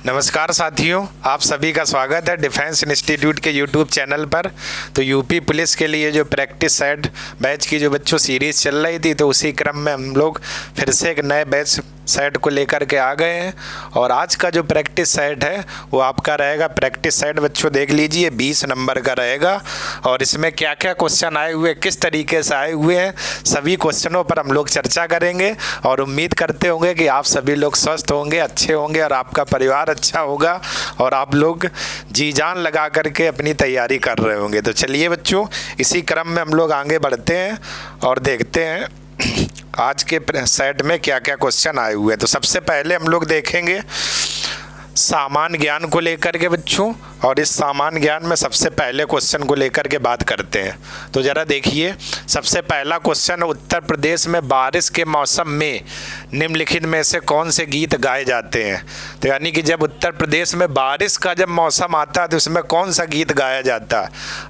नमस्कार साथियों, आप सभी का स्वागत है डिफेंस इंस्टीट्यूट के यूट्यूब चैनल पर। तो यूपी पुलिस के लिए जो प्रैक्टिस सेट बैच की जो बच्चों सीरीज़ चल रही थी, तो उसी क्रम में हम लोग फिर से एक नए बैच सेट को लेकर के आ गए हैं। और आज का जो प्रैक्टिस सेट है वो आपका रहेगा प्रैक्टिस सेट बच्चों देख लीजिए 20 नंबर का रहेगा। और इसमें क्या क्या क्वेश्चन आए हुए, किस तरीके से आए हुए हैं, सभी क्वेश्चनों पर हम लोग चर्चा करेंगे। और उम्मीद करते होंगे कि आप सभी लोग स्वस्थ होंगे, अच्छे होंगे और आपका परिवार अच्छा होगा और आप लोग जी जान लगा करके अपनी तैयारी कर रहे होंगे। तो चलिए बच्चों, इसी क्रम में हम लोग आगे बढ़ते हैं और देखते हैं आज के सेट में क्या क्या क्वेश्चन आए हुए हैं। तो सबसे पहले हम लोग देखेंगे सामान्य ज्ञान को लेकर के बच्चों, और इस सामान्य ज्ञान में सबसे पहले क्वेश्चन को लेकर के बात करते हैं। तो ज़रा देखिए, सबसे पहला क्वेश्चन, उत्तर प्रदेश में बारिश के मौसम में निम्नलिखित में से कौन से गीत गाए जाते हैं। तो यानी कि जब उत्तर प्रदेश में बारिश का जब मौसम आता है तो उसमें कौन सा गीत गाया जाता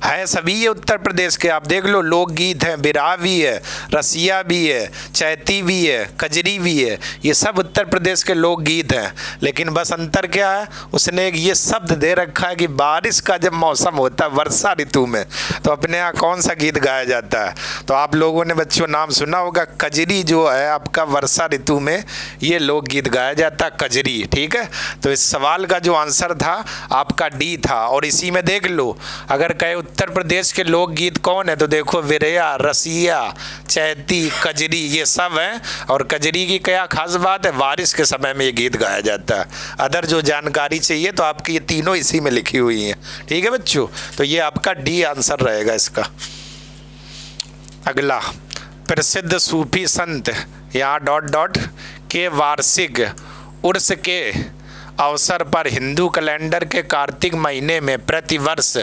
है सभी ये उत्तर प्रदेश के आप देख लो लोकगीत हैं, बिरहा भी है, रसिया भी है, चैती भी है, कजरी भी है, ये सब उत्तर प्रदेश के लोकगीत हैं। लेकिन बस अंतर क्या है, उसने एक ये शब्द दे रखा है कि बारिश का जब मौसम होता है वर्षा ऋतु में, तो अपने यहाँ कौन सा गीत गाया जाता है। तो आप लोगों ने बच्चों नाम सुना होगा, कजरी जो है आपका वर्षा ऋतु में ये लोकगीत गाया जाता है, कजरी। ठीक है, तो इस सवाल का जो आंसर था आपका डी था। और इसी में देख लो, अगर कहे उत्तर प्रदेश के लोकगीत कौन है, तो देखो बिरहा, रसिया, चैती, कजरी ये सब हैं। और कजरी की क्या खास बात है, बारिश के समय में ये गीत गाया जाता है। अदर जो जानकारी चाहिए तो आपकी ये तीनों इसी में लिखी हुई हैं। ठीक है बच्चों, तो ये आपका डी आंसर रहेगा इसका। अगला, प्रसिद्ध सूफी संत यहाँ डॉट डॉट के वार्षिक उर्स के अवसर पर हिंदू कैलेंडर के कार्तिक महीने में प्रतिवर्ष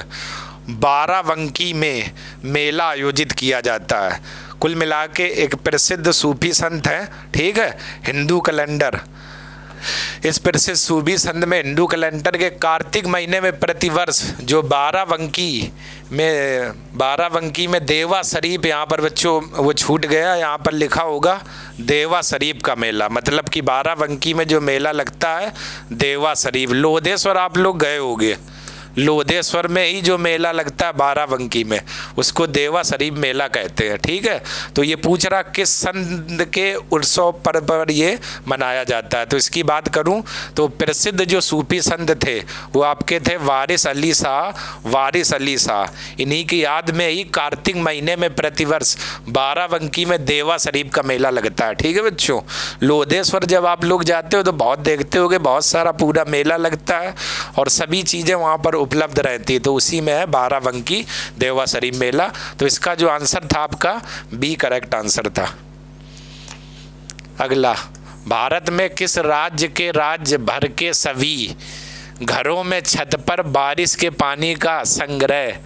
बाराबंकी में मेला आयोजित किया जाता है। कुल मिला के एक प्रसिद्ध सूफी संत है, ठीक है, हिंदू कैलेंडर, इस प्रसिद्ध सूफी संत में हिंदू कैलेंडर के कार्तिक महीने में प्रतिवर्ष जो बाराबंकी में देवा शरीफ, यहाँ पर बच्चों वो छूट गया, यहाँ पर लिखा होगा देवा शरीफ का मेला, मतलब कि बाराबंकी में जो मेला लगता है देवा शरीफ, लोधेश्वर आप लोग गए होंगे, लोधेश्वर में ही जो मेला लगता है बाराबंकी में, उसको देवा शरीफ मेला कहते हैं। ठीक है, तो ये पूछ रहा किस संत के उत्सव पर ये मनाया जाता है। तो इसकी बात करूं तो प्रसिद्ध जो सूफी संत थे वो आपके थे वारिस अली शाह। इन्हीं की याद में ही कार्तिक महीने में प्रतिवर्ष बाराबंकी में देवा शरीफ का मेला लगता है। ठीक है बच्चों, लोधेश्वर जब आप लोग जाते हो तो बहुत देखते होगे, बहुत सारा पूरा मेला लगता है और सभी चीज़ें वहाँ पर उपलब्ध रहती है। तो उसी में है बाराबंकी देवा शरीफ मेला। तो इसका जो आंसर था आपका बी करेक्ट आंसर था। अगला, भारत में किस राज्य के राज्य भर के सभी घरों में छत पर बारिश के पानी का संग्रह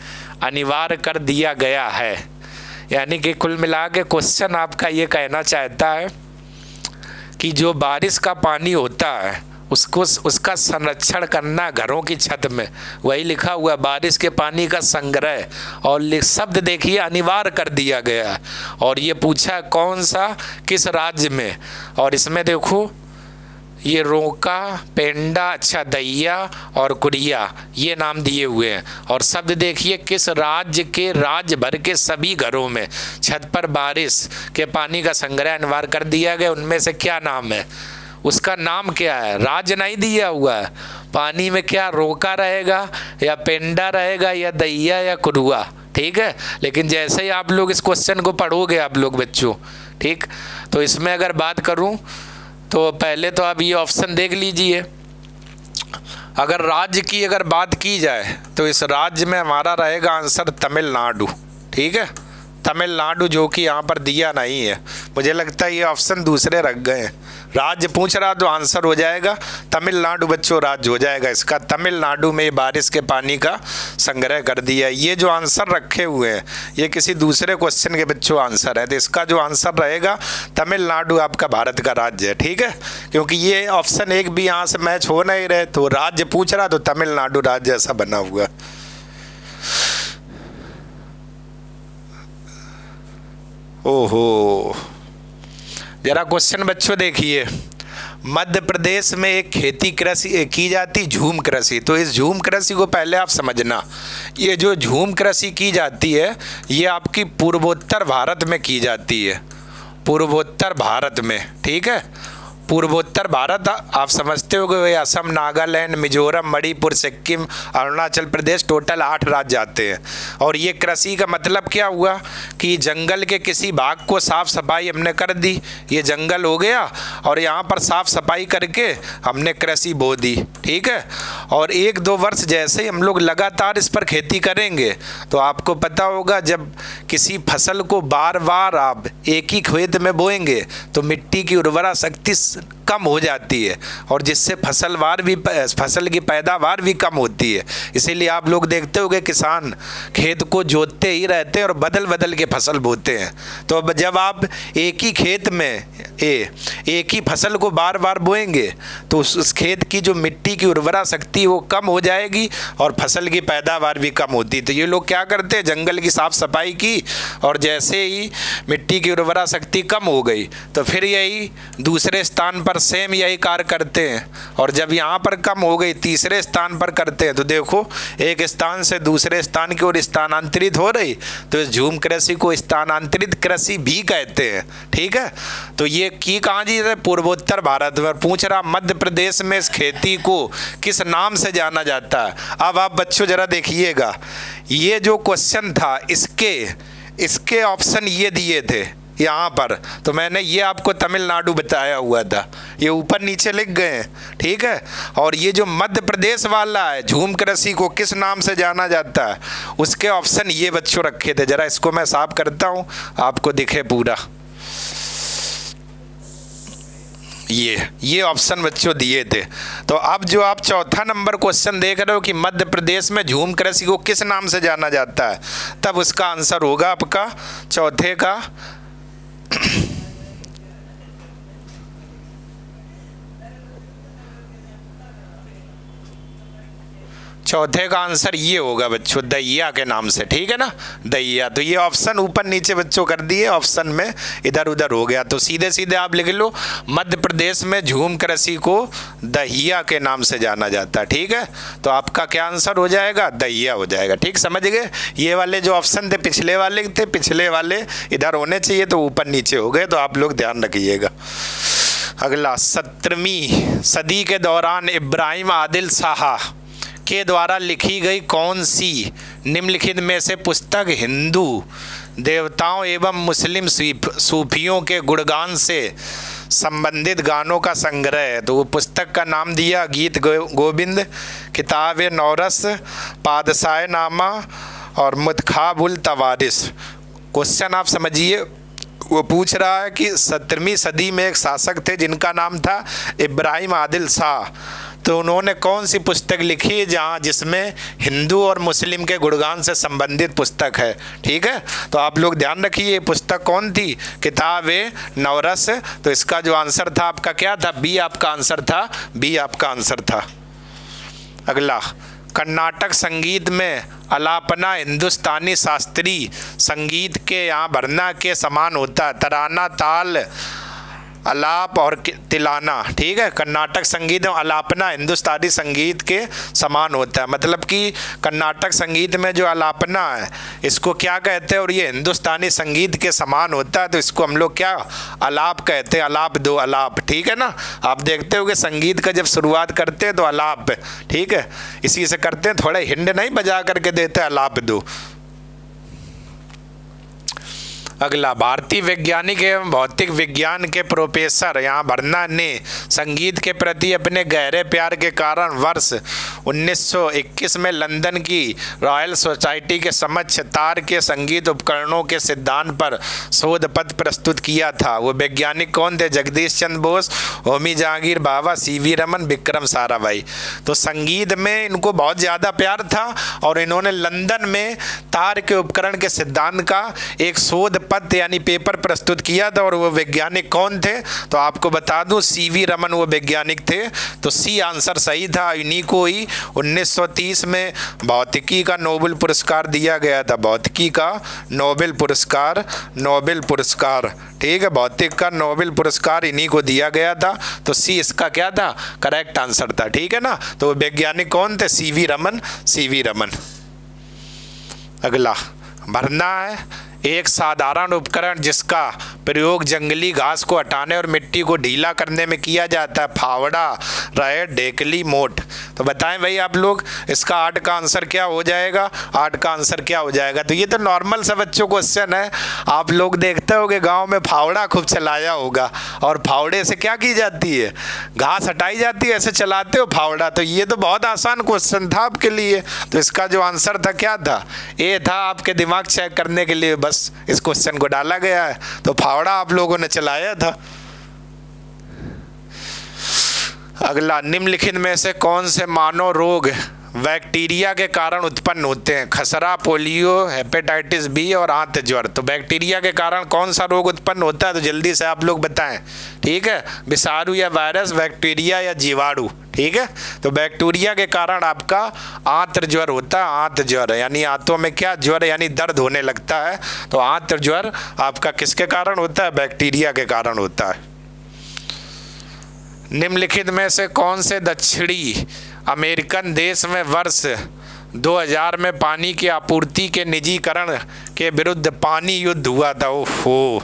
अनिवार्य कर दिया गया है। यानी कि कुल मिला के क्वेश्चन आपका ये कहना चाहता है कि जो बारिश का पानी होता है उसका संरक्षण करना घरों की छत में, वही लिखा हुआ बारिश के पानी का संग्रह, और शब्द देखिए अनिवार्य कर दिया गया है। और ये पूछा कौन सा, किस राज्य में, और इसमें देखो ये रोका, पेंडा, अच्छा दैया और कुरिया ये नाम दिए हुए हैं। और शब्द देखिए किस राज्य के राज्य भर के सभी घरों में छत पर बारिश के पानी का संग्रह अनिवार्य कर दिया गया, उनमें से क्या नाम है, उसका नाम क्या है, राज्य नहीं दिया हुआ है। पानी में क्या रोका रहेगा या पेंडा रहेगा या दैया या कुरुआ। ठीक है, लेकिन जैसे ही आप लोग इस क्वेश्चन को पढ़ोगे आप लोग बच्चों, ठीक, तो इसमें अगर बात करूं तो पहले तो आप ये ऑप्शन देख लीजिए। अगर राज्य की अगर बात की जाए तो इस राज्य में हमारा रहेगा आंसर तमिलनाडु। ठीक है, तमिलनाडु, जो कि यहाँ पर दिया नहीं है, मुझे लगता है ये ऑप्शन दूसरे रख गए हैं। राज्य पूछ रहा तो आंसर हो जाएगा तमिलनाडु बच्चों, राज्य हो जाएगा इसका। तमिलनाडु में बारिश के पानी का संग्रह कर दिया। ये जो आंसर रखे हुए हैं ये किसी दूसरे क्वेश्चन के बच्चों आंसर है, तो इसका जो आंसर रहेगा तमिलनाडु आपका भारत का राज्य है। ठीक है, क्योंकि ये ऑप्शन एक भी यहाँ से मैच हो नहीं रहे, तो राज्य पूछ रहा तो तमिलनाडु राज्य ऐसा बना हुआ। ओहो, जरा क्वेश्चन बच्चों देखिए, मध्य प्रदेश में एक खेती कृषि की जाती, झूम कृषि। तो इस झूम कृषि को पहले आप समझना, ये जो झूम कृषि की जाती है ये आपकी पूर्वोत्तर भारत में की जाती है, पूर्वोत्तर भारत में, ठीक है। पूर्वोत्तर भारत आप समझते हो कि असम, नागालैंड, मिजोरम, मणिपुर, सिक्किम, अरुणाचल प्रदेश, टोटल 8 राज्य आते हैं। और ये कृषि का मतलब क्या हुआ कि जंगल के किसी भाग को साफ सफाई हमने कर दी, ये जंगल हो गया और यहाँ पर साफ सफाई करके हमने कृषि बो दी, ठीक है। और 1-2 वर्ष जैसे ही हम लोग लगातार इस पर खेती करेंगे तो आपको पता होगा जब किसी फसल को बार बार आप एक ही खेत में बोएंगे तो मिट्टी की उर्वरा शक्ति कम हो जाती है और जिससे फसल की पैदावार भी कम होती है। इसीलिए आप लोग देखते होंगे किसान खेत को जोतते ही रहते हैं और बदल बदल के फसल बोते हैं। तो अब जब आप एक ही खेत में एक ही फसल को बार बार बोएंगे तो उस खेत की जो मिट्टी की उर्वरा शक्ति वो कम हो जाएगी और फसल की पैदावार भी कम होती। तो ये लोग क्या करते हैं, जंगल की साफ सफाई की और जैसे ही मिट्टी की उर्वरा शक्ति कम हो गई तो फिर यही दूसरे स्थान पर सेम यही कार्य करते हैं और जब यहाँ पर कम हो गई तीसरे स्थान पर करते हैं। तो देखो एक स्थान से दूसरे स्थान की ओर स्थानांतरित हो रही, तो इस झूम कृषि को स्थानांतरित कृषि भी कहते हैं, ठीक है। तो ये की कहाँ जी है, पूर्वोत्तर भारत में। पूछ रहा मध्य प्रदेश में इस खेती को किस नाम से जाना जाता है। अब आप बच्चों जरा देखिएगा, ये जो क्वेश्चन था इसके ऑप्शन ये दिए थे यहाँ पर, तो मैंने ये आपको तमिलनाडु बताया हुआ था, ये ऊपर नीचे लिख गए हैं, ठीक है। और ये जो मध्य प्रदेश वाला है झूम कृषि को किस नाम से जाना जाता है, उसके ऑप्शन ये बच्चों रखे थे। जरा इसको मैं साफ करता हूँ आपको दिखे पूरा, ये ऑप्शन बच्चों दिए थे। तो अब जो आप चौथा नंबर क्वेश्चन देख रहे हो कि मध्य प्रदेश में झूम कृषि को किस नाम से जाना जाता है, तब उसका आंसर होगा आपका चौथे का चौथे का आंसर ये होगा बच्चों, दहिया के नाम से, ठीक है ना, दहिया। तो ये ऑप्शन ऊपर नीचे बच्चों कर दिए, ऑप्शन में इधर उधर हो गया। तो सीधे सीधे आप लिख लो मध्य प्रदेश में झूम कृषि को दहिया के नाम से जाना जाता है, ठीक है। तो आपका क्या आंसर हो जाएगा, दहिया हो जाएगा, ठीक, समझ गए। ये वाले जो ऑप्शन थे पिछले वाले इधर होने चाहिए तो ऊपर नीचे हो गए, तो आप लोग ध्यान रखिएगा। अगला 17वीं सदी के दौरान इब्राहिम आदिल शाह के द्वारा लिखी गई कौन सी निम्नलिखित में से पुस्तक हिंदू देवताओं एवं मुस्लिम सूफियों के गुणगान से संबंधित गानों का संग्रह है। तो वो पुस्तक का नाम दिया गीत गोविंद, किताब नौरस, पादशाह नामा और मुतखाबुल तवारिस। क्वेश्चन आप समझिए, वो पूछ रहा है कि 17वीं सदी में एक शासक थे जिनका नाम था इब्राहिम आदिल शाह, तो उन्होंने कौन सी पुस्तक लिखी है जिसमें हिंदू और मुस्लिम के गुणगान से संबंधित पुस्तक है, ठीक है। तो आप लोग ध्यान रखिए ये पुस्तक कौन थी, किताब नौरस। तो इसका जो आंसर था आपका क्या था, बी आपका आंसर था। अगला, कर्नाटक संगीत में अलापना हिंदुस्तानी शास्त्रीय संगीत के यहाँ भरना के समान होता है। तराना, ताल, अलाप और तिलाना, ठीक है। कर्नाटक संगीत में अलापना हिंदुस्तानी संगीत के समान होता है, मतलब कि कर्नाटक संगीत में जो अलापना है इसको क्या कहते हैं और ये हिंदुस्तानी संगीत के समान होता है, तो इसको हम लोग क्या अलाप कहते हैं, अलाप दो अलाप, ठीक है ना। आप देखते हो कि संगीत का जब शुरुआत करते हैं तो अलाप, ठीक है, इसी से करते हैं, थोड़ा हिंड नहीं बजा करके देते हैं, अलाप दो। अगला, भारतीय वैज्ञानिक एवं भौतिक विज्ञान के प्रोफेसर यहाँ भरना ने संगीत के प्रति अपने गहरे प्यार के कारण वर्ष 1921 में लंदन की रॉयल सोसाइटी के समक्ष तार के संगीत उपकरणों के सिद्धांत पर शोध पत्र प्रस्तुत किया था। वो वैज्ञानिक कौन थे, जगदीश चंद्र बोस, होमी जहांगीर भाभा, CV रमन, विक्रम साराभाई। तो संगीत में इनको बहुत ज़्यादा प्यार था और इन्होंने लंदन में तार के उपकरण के सिद्धांत का एक शोध प्रपत्र यानी पेपर प्रस्तुत किया था और वो वैज्ञानिक कौन थे? तो आपको बता दूं सीवी रमन वो वैज्ञानिक थे। तो सी आंसर सही था। इन्हीं को ही 1930 में भौतिकी का नोबेल पुरस्कार दिया गया था। भौतिकी का नोबेल पुरस्कार, नोबेल पुरस्कार, ठीक है, भौतिक का नोबेल पुरस्कार इन्हीं को दिया गया था। तो सी इसका क्या था? करेक्ट आंसर था, ठीक है ना। तो वैज्ञानिक कौन थे? CV Raman, CV Raman. अगला भरना है। एक साधारण उपकरण जिसका प्रयोग जंगली घास को हटाने और मिट्टी को ढीला करने में किया जाता है, फावड़ा, राय, ढेकली, मोट। तो बताएं भाई आप लोग, इसका 8 का आंसर क्या हो जाएगा? 8 का आंसर क्या हो जाएगा? तो ये तो नॉर्मल सा बच्चों क्वेश्चन है। आप लोग देखते होगे गांव में फावड़ा खूब चलाया होगा, और फावड़े से क्या की जाती है? घास हटाई जाती है, ऐसे चलाते हो फावड़ा। तो ये तो बहुत आसान क्वेश्चन था आपके लिए। तो इसका जो आंसर था क्या था? ए था। आपके दिमाग चेक करने के लिए बस इस क्वेश्चन को डाला गया है। तो फावड़ा आप लोगों ने चलाया था। अगला, निम्नलिखित में से कौन से मानव रोग बैक्टीरिया के कारण उत्पन्न होते हैं? खसरा, पोलियो, हेपेटाइटिस बी और आंत ज्वर। तो बैक्टीरिया के कारण कौन सा रोग उत्पन्न होता है? तो जल्दी से आप लोग बताएं, ठीक है। विषाणु या वायरस, बैक्टीरिया या जीवाणु, ठीक है। तो बैक्टीरिया के कारण आपका आंत ज्वर होता है। आंत ज्वर यानी आंतों में क्या? ज्वर यानी दर्द होने लगता है। तो आंत ज्वर आपका किसके कारण होता है? बैक्टीरिया के कारण होता है। निम्नलिखित में से कौन से दक्षिणी अमेरिकन देश में वर्ष 2000 में पानी की आपूर्ति के निजीकरण के विरुद्ध पानी युद्ध हुआ था? ओहो,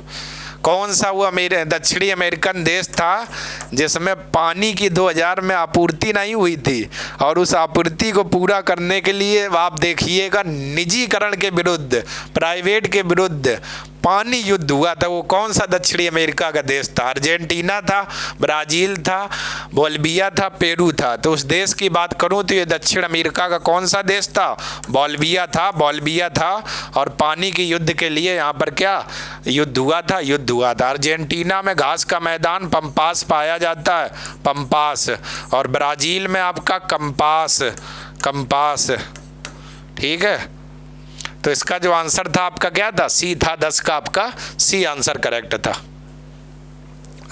कौन सा वो दक्षिणी अमेरिकन देश था जिसमें पानी की 2000 में आपूर्ति नहीं हुई थी, और उस आपूर्ति को पूरा करने के लिए आप देखिएगा निजीकरण के विरुद्ध, प्राइवेट के विरुद्ध पानी युद्ध हुआ था? वो कौन सा दक्षिणी अमेरिका का देश था? अर्जेंटीना था, ब्राज़ील था, बोल्विया था, पेरू था। तो उस देश की बात करूं तो ये दक्षिण अमेरिका का कौन सा देश था? बोल्विया था, बोल्विया था। और पानी की युद्ध के लिए यहाँ पर क्या युद्ध हुआ था? युद्ध हुआ था। अर्जेंटीना में घास का मैदान पंपास पाया जाता है, पंपास। और ब्राज़ील में आपका कंपास, कंपास, ठीक है। तो इसका जो आंसर था आपका क्या था? सी था। 10 का आपका सी आंसर करेक्ट था।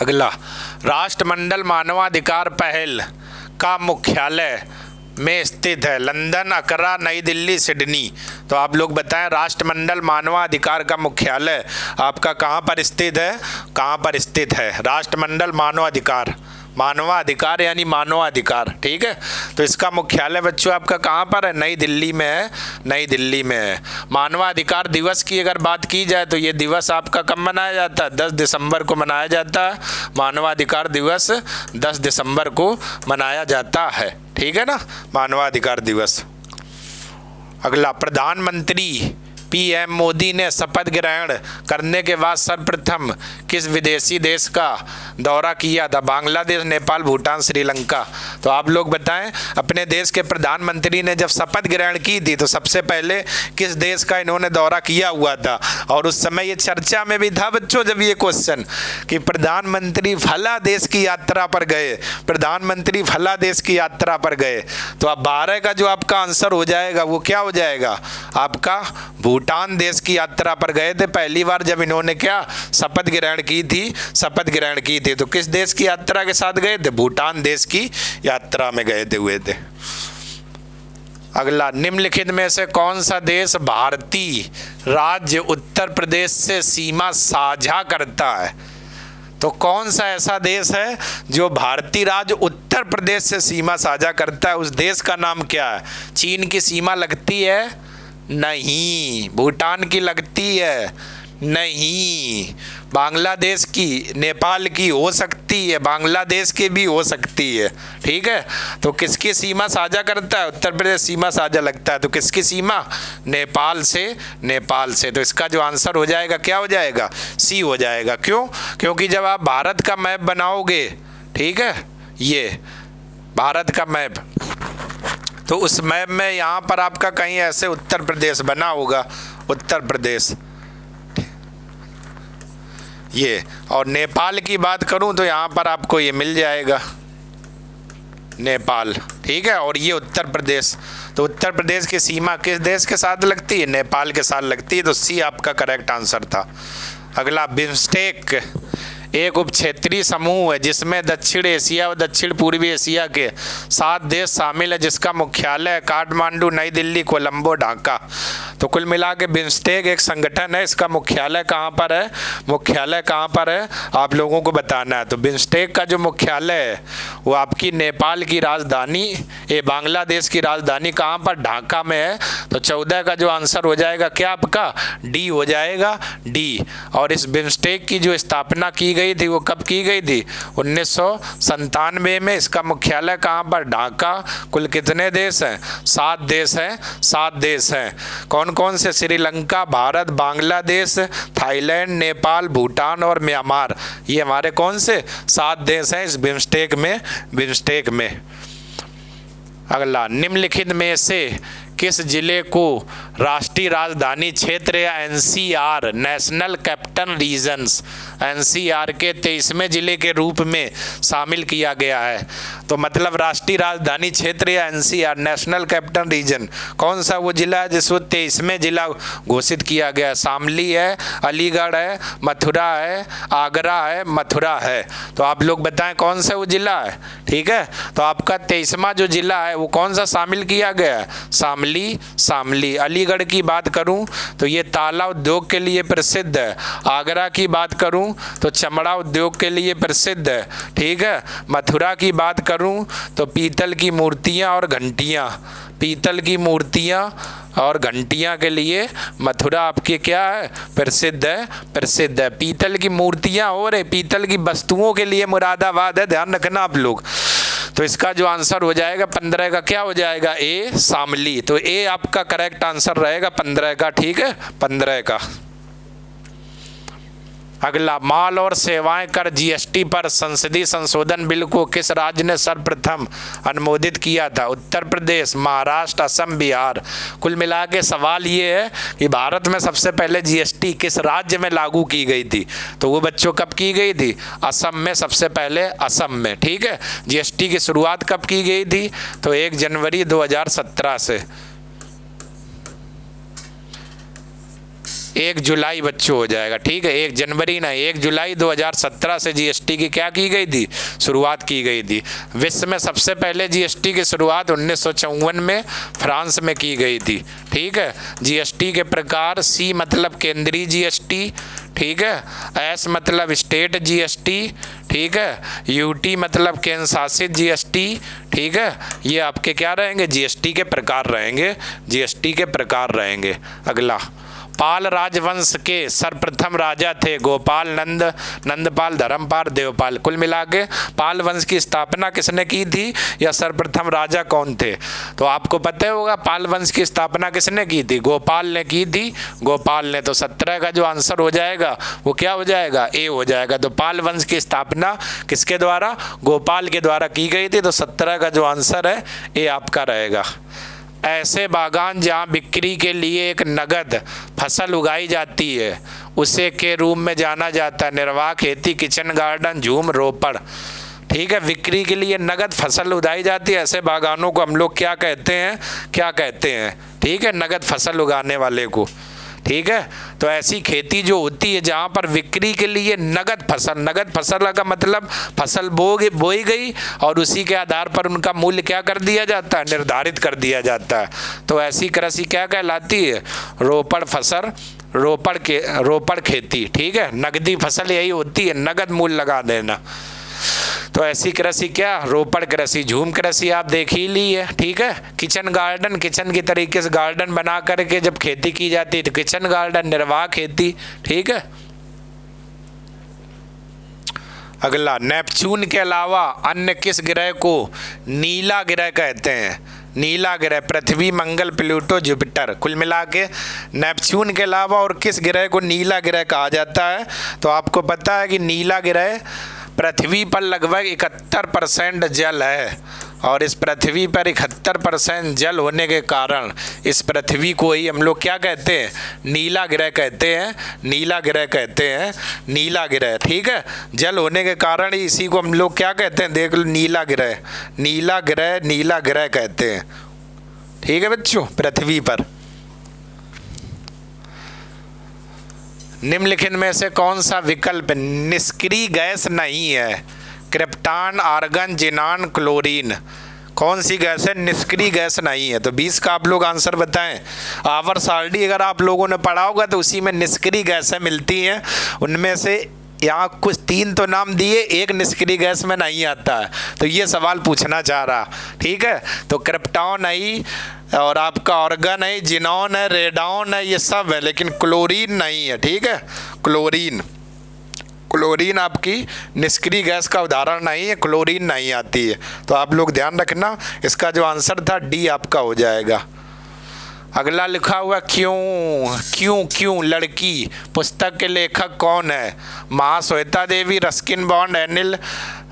अगला, राष्ट्रमंडल मानवाधिकार पहल का मुख्यालय में स्थित है? लंदन, अकरा, नई दिल्ली, सिडनी। तो आप लोग बताएं, राष्ट्रमंडल मानवाधिकार का मुख्यालय आपका कहाँ पर स्थित है? कहाँ पर स्थित है राष्ट्रमंडल मानवाधिकार? मानवाधिकार यानी मानवाधिकार, ठीक है। तो इसका मुख्यालय बच्चों आपका कहाँ पर है? नई दिल्ली में है, नई दिल्ली में है। मानवाधिकार दिवस की अगर बात की जाए तो ये दिवस आपका कब मनाया जाता है? 10 दिसंबर को मनाया जाता है। मानवाधिकार दिवस 10 दिसंबर को मनाया जाता है, ठीक है ना, मानवाधिकार दिवस। अगला, प्रधानमंत्री पीएम मोदी ने शपथ ग्रहण करने के बाद सर्वप्रथम किस विदेशी देश का दौरा किया था? बांग्लादेश, नेपाल, भूटान, श्रीलंका। तो आप लोग बताएं, अपने देश के प्रधानमंत्री ने जब शपथ ग्रहण की थी तो सबसे पहले किस देश का इन्होंने दौरा किया हुआ था? और उस समय ये चर्चा में भी था बच्चों जब ये क्वेश्चन कि प्रधानमंत्री फला देश की यात्रा पर गए, प्रधानमंत्री फला देश की यात्रा पर गए। तो अब 12 का जो आपका आंसर हो जाएगा वो क्या हो जाएगा? आपका भूटान देश की यात्रा पर गए थे पहली बार जब इन्होंने क्या शपथ ग्रहण की थी, शपथ ग्रहण की थी। तो किस देश की यात्रा के साथ गए थे? भूटान देश की यात्रा में गए थे हुए थे। अगला, निम्नलिखित में से कौन सा देश भारतीय राज्य उत्तर प्रदेश से सीमा साझा करता है? तो कौन सा ऐसा देश है जो भारतीय राज्य उत्तर प्रदेश से सीमा साझा करता है? उस देश का नाम क्या है? चीन की सीमा लगती है? नहीं। भूटान की लगती है? नहीं। बांग्लादेश की, नेपाल की हो सकती है, बांग्लादेश की भी हो सकती है, ठीक है। तो किसकी सीमा साझा करता है? उत्तर प्रदेश सीमा साझा लगता है। तो किसकी सीमा? नेपाल से, नेपाल से। तो इसका जो आंसर हो जाएगा क्या हो जाएगा? सी हो जाएगा। क्यों? क्योंकि जब आप भारत का मैप बनाओगे, ठीक है, ये भारत का मैप, तो उस मैप में यहाँ पर आपका कहीं ऐसे उत्तर प्रदेश बना होगा, उत्तर प्रदेश ये। और नेपाल की बात करूं तो यहाँ पर आपको ये मिल जाएगा, नेपाल, ठीक है। और ये उत्तर प्रदेश, तो उत्तर प्रदेश की सीमा किस देश के साथ लगती है? नेपाल के साथ लगती है। तो सी आपका करेक्ट आंसर था। अगला, बिम्स्टेक एक उप क्षेत्रीय समूह है जिसमें दक्षिण एशिया व दक्षिण पूर्वी एशिया के 7 देश शामिल है, जिसका मुख्यालय काठमांडू, नई दिल्ली, कोलंबो, ढाका। तो कुल मिला के बिम्स्टेक एक संगठन है, इसका मुख्यालय कहाँ पर है? मुख्यालय कहाँ पर है आप लोगों को बताना है। तो बिम्स्टेक का जो मुख्यालय है वो आपकी नेपाल की राजधानी, ये बांग्लादेश की राजधानी कहाँ पर? ढाका में है। तो 14 का जो आंसर हो जाएगा क्या आपका? डी हो जाएगा, डी। और इस बिम्स्टेक की जो स्थापना की गई थी वो कब की गई थी? 1997 में। इसका मुख्यालय कहाँ पर? ढाका। कुल कितने देश हैं? 7 देश हैं, 7 देश हैं। कौन कौन से? श्रीलंका, भारत, बांग्लादेश, थाईलैंड, नेपाल, भूटान और म्यांमार। ये हमारे कौन से 7 देश हैं इस बिम्स्टेक में? बिम्स्टेक में। अगला, निम्नलिखित में से किस जिले को राष्ट्रीय राजधानी क्षेत्र या NCR, national capital regions, NCR के 23वें जिले के रूप में शामिल किया गया है? तो मतलब राष्ट्रीय राजधानी क्षेत्र या एनसीआर, नेशनल कैपिटल रीजन, कौन सा वो जिला है जिसको 23वें जिला घोषित किया गया है? शामली है, अलीगढ़ है, मथुरा है, आगरा है, मथुरा है। तो आप लोग बताएं कौन सा वो जिला है, ठीक है। तो आपका 23वां जो जिला है वो कौन सा शामिल किया गया है? शामली। अलीगढ़ की बात करूं तो ये ताला उद्योग के लिए प्रसिद्ध है। आगरा की बात करूं तो चमड़ा उद्योग के लिए प्रसिद्ध है, ठीक है। मथुरा की बात करूं तो पीतल की मूर्तियां और घंटियां, पीतल की मूर्तियां और घंटियां के लिए मथुरा आपके क्या है? प्रसिद्ध है, प्रसिद्ध है। पीतल की मूर्तियां और पीतल की वस्तुओं के लिए मुरादाबाद है, ध्यान रखना आप लोग। तो इसका जो आंसर हो जाएगा 15 का क्या हो जाएगा? ए, शामली। तो ए आपका करेक्ट आंसर रहेगा 15 का, ठीक है, 15 का। अगला, माल और सेवाएं कर जीएसटी पर संसदीय संशोधन बिल को किस राज्य ने सर्वप्रथम अनुमोदित किया था? उत्तर प्रदेश, महाराष्ट्र, असम, बिहार। कुल मिला के सवाल ये है कि भारत में सबसे पहले जीएसटी किस राज्य में लागू की गई थी? तो वो बच्चों कब की गई थी? असम में, सबसे पहले असम में, ठीक है। जीएसटी की शुरुआत कब की गई थी? तो 1 जनवरी 2017 से। 1 जुलाई बच्चों हो जाएगा, ठीक है। 1 जनवरी ना, 1 जुलाई 2017 से जीएसटी की क्या की गई थी? शुरुआत की गई थी। विश्व में सबसे पहले जीएसटी की शुरुआत 1954 में फ्रांस में की गई थी, ठीक है। जीएसटी के प्रकार, सी मतलब केंद्रीय जीएसटी, ठीक है। एस मतलब स्टेट जीएसटी, ठीक है। यूटी मतलब केंद्र शासित जीएसटी, ठीक है। ये आपके क्या रहेंगे? जीएसटी के प्रकार रहेंगे, जीएसटी के प्रकार रहेंगे। अगला, पाल राजवंश के सर्वप्रथम राजा थे गोपाल, नंद, नंदपाल, धर्मपाल, देवपाल। कुल मिला के पाल वंश की स्थापना किसने की थी या सर्वप्रथम राजा कौन थे? तो आपको पता होगा पाल वंश की स्थापना किसने की थी? गोपाल ने की थी, गोपाल ने। तो 17 का जो आंसर हो जाएगा वो क्या हो जाएगा? ए हो जाएगा। तो पाल वंश की स्थापना किसके द्वारा? गोपाल के द्वारा की गई थी। तो 17 का जो आंसर है ए आपका रहेगा। ऐसे बागान जहाँ बिक्री के लिए एक नगद फसल उगाई जाती है उसे के रूप में जाना जाता है? निर्वाह खेती, किचन गार्डन, झूम, रोपड़, ठीक है। बिक्री के लिए नगद फसल उगाई जाती है, ऐसे बागानों को हम लोग क्या कहते हैं? क्या कहते हैं, ठीक है, नगद फसल उगाने वाले को, ठीक है। तो ऐसी खेती जो होती है जहाँ पर बिक्री के लिए नगद फसल का मतलब फसल बोई गई और उसी के आधार पर उनका मूल्य क्या कर दिया जाता है? निर्धारित कर दिया जाता है। तो ऐसी कृषि क्या कहलाती है? रोपड़ फसल, रोपड़ खेती, ठीक है। नगदी फसल यही होती है, नगद मूल्य लगा देना। तो ऐसी कृषि क्या? रोपड़ कृषि। झूम कृषि आप देख ही ली है, ठीक है। किचन गार्डन, किचन की तरीके से गार्डन बना करके जब खेती की जाती है तो किचन गार्डन। निर्वाह खेती, ठीक है। अगला, नेपच्यून के अलावा अन्य किस ग्रह को नीला ग्रह कहते हैं? नीला ग्रह, पृथ्वी, मंगल, प्लूटो, जुपिटर। कुल मिला के नेपच्यून के अलावा और किस ग्रह को नीला ग्रह कहा जाता है? तो आपको पता है कि नीला ग्रह पृथ्वी पर लगभग 71% जल है और इस पृथ्वी पर 71% जल होने के कारण इस पृथ्वी को ही हम लोग क्या कहते हैं, नीला ग्रह कहते हैं, नीला ग्रह कहते हैं, नीला ग्रह। ठीक है, जल होने के कारण ही इसी को हम लोग क्या कहते हैं, देख लो, नीला ग्रह, नीला ग्रह, नीला ग्रह कहते हैं। ठीक है बच्चों, पृथ्वी पर निम्नलिखित में से कौन सा विकल्प निष्क्रिय गैस नहीं है? Krypton, argon, xenon, chlorine. कौन सी गैस है निष्क्रिय गैस नहीं है? तो 20 का आप लोग आंसर बताएं। आवर्स ऑलरेडी अगर आप लोगों ने पढ़ा होगा तो उसी में निष्क्रिय गैसें मिलती हैं। उनमें से यहाँ कुछ 3 तो नाम दिए, एक निष्क्रिय गैस में नहीं आता है, तो ये सवाल पूछना चाह रहा। ठीक है, तो क्रिप्टॉन है और आपका ऑर्गन है, जिनॉन है, रेडॉन है, ये सब है, लेकिन क्लोरीन नहीं है। ठीक है, क्लोरीन, क्लोरीन आपकी निष्क्रिय गैस का उदाहरण नहीं है, क्लोरीन नहीं आती है। तो आप लोग ध्यान रखना, इसका जो आंसर था डी आपका हो जाएगा। अगला लिखा हुआ क्यों क्यों क्यों लड़की, पुस्तक के लेखक कौन है? महाश्वेता देवी, Ruskin bond, एनिल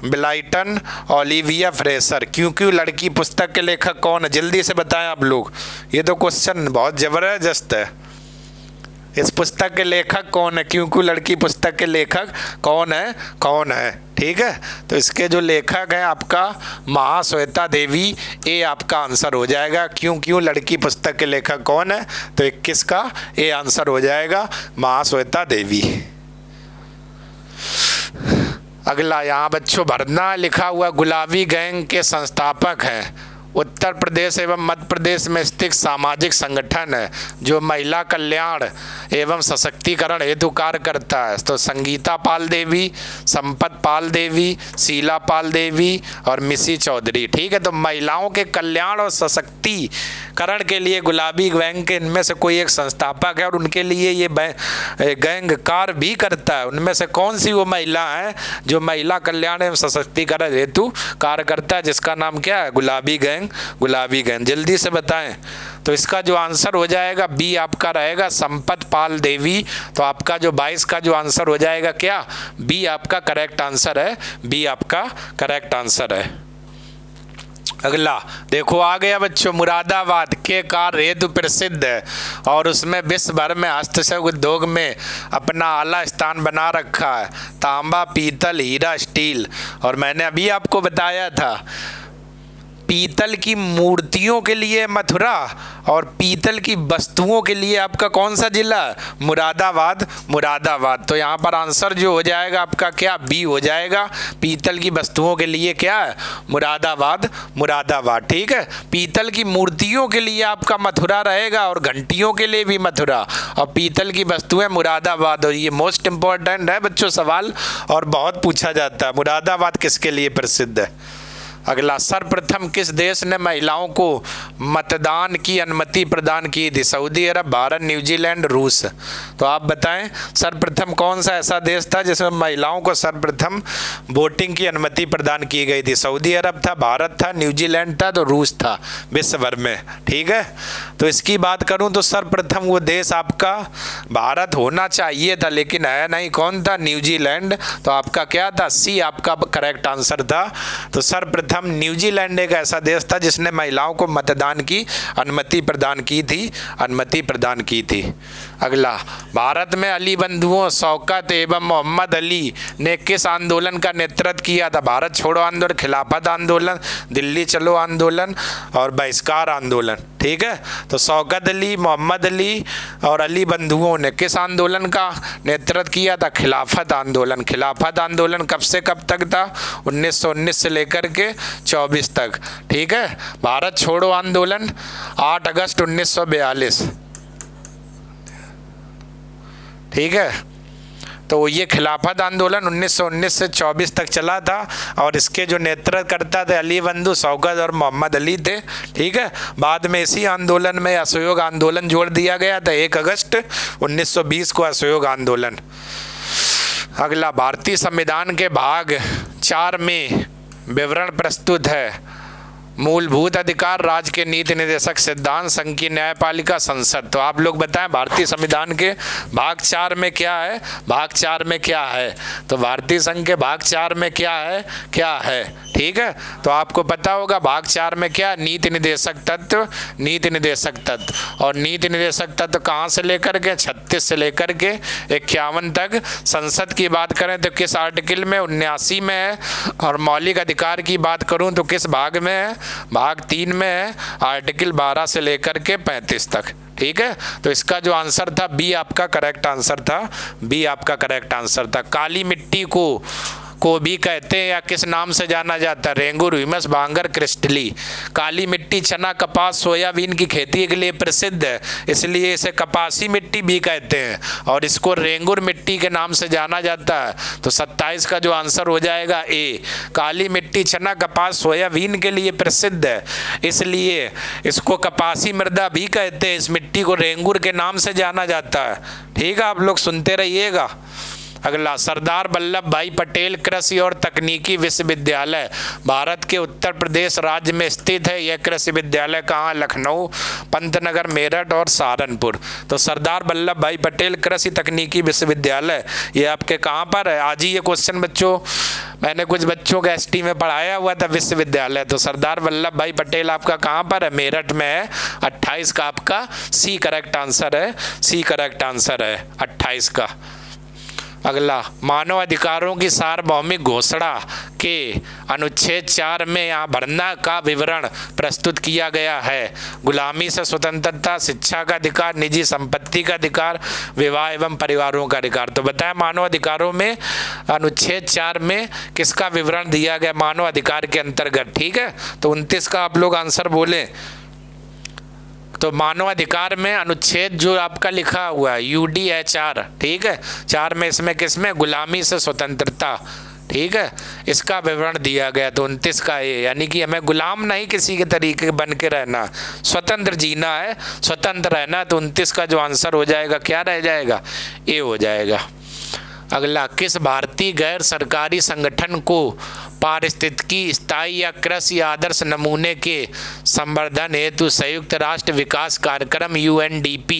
Blyton, Olivia fresher. क्यों क्यों लड़की पुस्तक के लेखक कौन है? जल्दी से बताएं आप लोग, ये तो क्वेश्चन बहुत ज़बरदस्त है। इस पुस्तक के लेखक कौन है? क्यों क्यों लड़की पुस्तक के लेखक कौन है? कौन है? ठीक है, तो इसके जो लेखक हैं आपका महाश्वेता देवी, ए आपका आंसर हो जाएगा। क्यों क्यों लड़की पुस्तक के लेखक कौन है? तो 21 का ए आंसर हो जाएगा, महाश्वेता देवी। अगला यहाँ बच्चों भरना लिखा हुआ गुलाबी गैंग के संस्थापक हैं। उत्तर प्रदेश एवं मध्य प्रदेश में स्थित सामाजिक संगठन है जो महिला कल्याण एवं सशक्तिकरण हेतु कार्य करता है। तो संगीता पाल देवी, संपत पाल देवी, शीला पाल देवी और मिसी चौधरी। ठीक है, तो महिलाओं के कल्याण और सशक्तिकरण के लिए गुलाबी गैंग के इनमें से कोई एक संस्थापक है और उनके लिए ये गैंग कार्य भी करता है। उनमें से कौन सी वो महिला है जो महिला कल्याण एवं सशक्तिकरण हेतु कार्य करता है, जिसका नाम क्या है? गुलाबी गैंग, गुलाबी गैंग। जल्दी से बताएं। तो इसका जो आंसर हो जाएगा बी आपका रहेगा, संपत पाल देवी। तो आपका जो 22 का जो आंसर हो जाएगा क्या? बी आपका करेक्ट आंसर है, बी आपका करेक्ट आंसर है। अगला देखो आ गया बच्चों, मुरादाबाद के कार्य हेतु प्रसिद्ध है और उसमें विश्व भर में हस्तशिल्प उद्योग में अपना आला स्थान बना रखा है। तांबा, पीतल, हीरा, स्टील। और मैंने अभी आपको बताया था पीतल की मूर्तियों के लिए मथुरा और पीतल की वस्तुओं के लिए आपका कौन सा जिला? मुरादाबाद, मुरादाबाद। तो यहाँ पर आंसर जो हो जाएगा आपका क्या? बी हो जाएगा। पीतल की वस्तुओं के लिए क्या है? मुरादाबाद, मुरादाबाद। ठीक है, पीतल की मूर्तियों के लिए आपका मथुरा रहेगा और घंटियों के लिए भी मथुरा, और पीतल की वस्तुएं मुरादाबाद। और ये मोस्ट इम्पोर्टेंट है बच्चों सवाल और बहुत पूछा जाता है, मुरादाबाद किसके लिए प्रसिद्ध है। अगला, सर्वप्रथम किस देश ने महिलाओं को मतदान की अनुमति प्रदान की थी? सऊदी अरब, भारत, न्यूजीलैंड, रूस। तो आप बताएं सर्वप्रथम कौन सा ऐसा देश था जिसमें महिलाओं को सर्वप्रथम वोटिंग की अनुमति प्रदान की गई थी? सऊदी अरब था, भारत था, न्यूजीलैंड था, तो रूस था विश्व भर में। ठीक है, तो इसकी बात करूं तो सर्वप्रथम वो देश आपका भारत होना चाहिए था, लेकिन है नहीं। कौन था? न्यूजीलैंड। तो आपका क्या था? सी आपका करेक्ट आंसर था। तो सर्वप्रथम न्यूजीलैंड एक ऐसा देश था जिसने महिलाओं को मतदान की अनुमति प्रदान की थी, अनुमति प्रदान की थी। अगला, भारत में अली बंधुओं शौकत एवं मोहम्मद अली ने किस आंदोलन का नेतृत्व किया था? भारत छोड़ो आंदोलन, खिलाफत आंदोलन, दिल्ली चलो आंदोलन और बहिष्कार आंदोलन। ठीक है, तो शौकत अली, मोहम्मद अली और अली बंधुओं ने किस आंदोलन का नेतृत्व किया था? खिलाफत आंदोलन। खिलाफत आंदोलन कब से कब तक था? 1919 से लेकर के 24 तक। ठीक है, भारत छोड़ो आंदोलन 8 अगस्त 1942। ठीक है, तो ये खिलाफत आंदोलन 1919 से 24 तक चला था और इसके जो नेतृत्व करता थे अली बंधु, शौकत और मोहम्मद अली थे। ठीक है, बाद में इसी आंदोलन में असहयोग आंदोलन जोड़ दिया गया था 1 अगस्त 1920 को, असहयोग आंदोलन। अगला, भारतीय संविधान के भाग 4 में विवरण प्रस्तुत है मूलभूत अधिकार, राज्य के नीति निर्देशक सिद्धांत, संघ की न्यायपालिका, संसद। तो आप लोग बताएं भारतीय संविधान के भाग 4 में क्या है, भाग 4 में क्या है। तो भारतीय संघ के भाग 4 में क्या है, क्या है, ठीक है। तो आपको पता होगा भाग 4 में क्या, नीति निर्देशक तत्व, नीति निर्देशक तत्व। और नीति निर्देशक तत्व कहाँ से लेकर के, 36 से लेकर के 51 तक। संसद की बात करें तो किस आर्टिकल में, 79 में है। और मौलिक अधिकार की बात करूं तो किस भाग में है, भाग 3 में है, आर्टिकल 12 से लेकर के 35 तक, ठीक है। तो इसका जो आंसर था बी आपका करेक्ट आंसर था, बी आपका करेक्ट आंसर था। काली मिट्टी को भी कहते हैं या किस नाम से जाना जाता है, रेंगुर, ह्यूमस, भांगर, क्रिस्टली। काली मिट्टी चना, कपास, सोयाबीन की खेती के लिए प्रसिद्ध है, इसलिए इसे कपासी मिट्टी भी कहते हैं और इसको रेंगुर मिट्टी के नाम से जाना जाता है। तो 27 का जो आंसर हो जाएगा ए। काली मिट्टी चना, कपास, सोयाबीन के लिए प्रसिद्ध है, इसलिए इसको कपासी मृदा भी कहते हैं, इस मिट्टी को रेंगुर के नाम से जाना जाता है, ठीक है। आप लोग सुनते रहिएगा। अगला, सरदार वल्लभ भाई पटेल कृषि और तकनीकी विश्वविद्यालय भारत के उत्तर प्रदेश राज्य में स्थित है। यह कृषि विद्यालय कहाँ, लखनऊ, पंतनगर, मेरठ और सहारनपुर। तो सरदार वल्लभ भाई पटेल कृषि तकनीकी विश्वविद्यालय ये आपके कहाँ पर है। आज ही ये क्वेश्चन बच्चों मैंने कुछ बच्चों को एसटी में पढ़ाया हुआ था, विश्वविद्यालय। तो सरदार वल्लभ भाई पटेल आपका कहाँ पर है, मेरठ में है। 28 का आपका सी करेक्ट आंसर है, सी करेक्ट आंसर है 28 का। अगला, मानव अधिकारों की सार्वभौमिक घोषणा के अनुच्छेद 4 में यहाँ भरना का विवरण प्रस्तुत किया गया है। गुलामी से स्वतंत्रता, शिक्षा का अधिकार, निजी संपत्ति का अधिकार, विवाह एवं परिवारों का अधिकार। तो बताएं मानव अधिकारों में अनुच्छेद 4 में किसका विवरण दिया गया मानव अधिकार के अंतर्गत, ठीक है। तो 29 का आप लोग आंसर बोले। तो मानव अधिकार में अनुच्छेद जो आपका लिखा हुआ है UDHR, ठीक है, 4 में इसमें किसमें, गुलामी से स्वतंत्रता, ठीक है, इसका विवरण दिया गया। तो 29 का ए, यानी कि हमें गुलाम नहीं किसी के तरीके बन के रहना, स्वतंत्र जीना है, स्वतंत्र रहना। तो 29 का जो आंसर हो जाएगा क्या रह जाएगा, ए हो जाएगा। अगला, किस भारतीय गैर सरकारी संगठन को पारिस्थितिकी, स्थायी या कृषि आदर्श नमूने के संवर्धन हेतु संयुक्त राष्ट्र विकास कार्यक्रम UNDP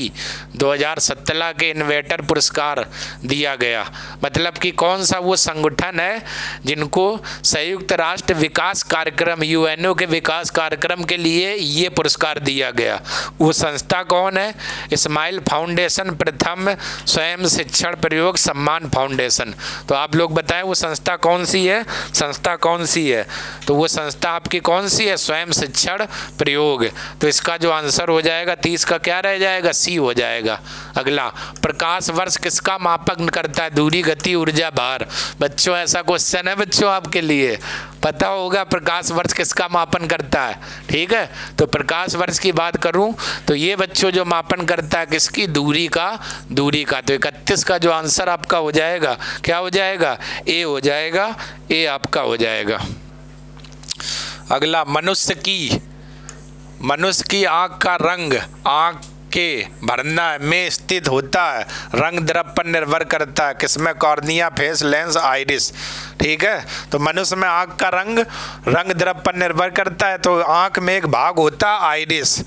2017 के इनोवेटर पुरस्कार दिया गया। मतलब कि कौन सा वो संगठन है जिनको संयुक्त राष्ट्र विकास कार्यक्रम UNO के विकास कार्यक्रम के लिए ये पुरस्कार दिया गया, वो संस्था कौन है, इस्माइल फाउंडेशन, प्रथम स्वयं शिक्षण प्रयोग सम्मान फाउंडेशन। तो आप लोग बताएं वो संस्था कौन सी है, संस्था कौन सी है। तो वो संस्था आपकी कौन सी है, स्वयं शिक्षण प्रयोग। तो इसका जो आंसर हो जाएगा 30 का क्या रह जाएगा, सी हो जाएगा। अगला, प्रकाश वर्ष किसका मापन करता है, दूरी, गति, ऊर्जा, भार। बच्चों ऐसा क्वेश्चन है बच्चों आपके लिए, पता होगा प्रकाश वर्ष किसका मापन करता है, ठीक है। तो प्रकाश वर्ष की बात करूं तो ये बच्चों जो मापन करता है किसकी, दूरी का, दूरी का। तो 31 का जो आंसर आपका हो जाएगा क्या हो जाएगा, ए हो जाएगा, ए आपका हो जाएगा। अगला, मनुष्य की आँख का रंग आँख के भरना में स्थित होता है, रंग द्रव पर निर्भर करता है, किसमें, कॉर्निया, फेस, लेंस, आइरिस, ठीक है। तो मनुष्य में आँख का रंग द्रव पर निर्भर करता है, तो आँख में एक भाग होता है आइरिस।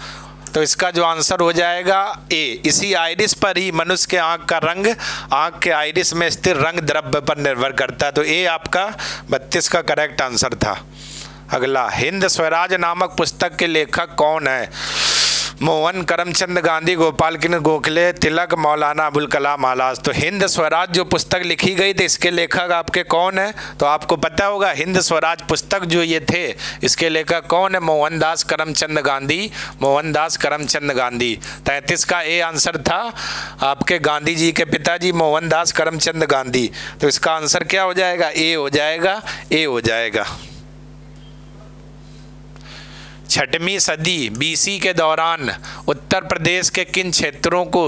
तो इसका जो आंसर हो जाएगा ए। इसी आइरिस पर ही मनुष्य के आँख का रंग आँख के आइरिस में स्थित रंग द्रव्य पर निर्भर करता है। तो ए आपका 32 का करेक्ट आंसर था। अगला, हिंद स्वराज नामक पुस्तक के लेखक कौन है, मोहन, करमचंद गांधी, गोपाल कृष्ण गोखले, तिलक, मौलाना अबुल कलाम आजाद। तो हिंद स्वराज जो पुस्तक लिखी गई थी इसके लेखक आपके कौन है, तो आपको पता होगा हिंद स्वराज पुस्तक जो ये थे इसके लेखक कौन है, मोहनदास करमचंद गांधी, मोहनदास करमचंद गांधी। 33 का ए आंसर था आपके गांधी जी के पिताजी मोहनदास करमचंद गांधी। तो इसका आंसर क्या हो जाएगा, ए हो जाएगा, ए हो जाएगा। छठवीं सदी बीसी के दौरान उत्तर प्रदेश के किन क्षेत्रों को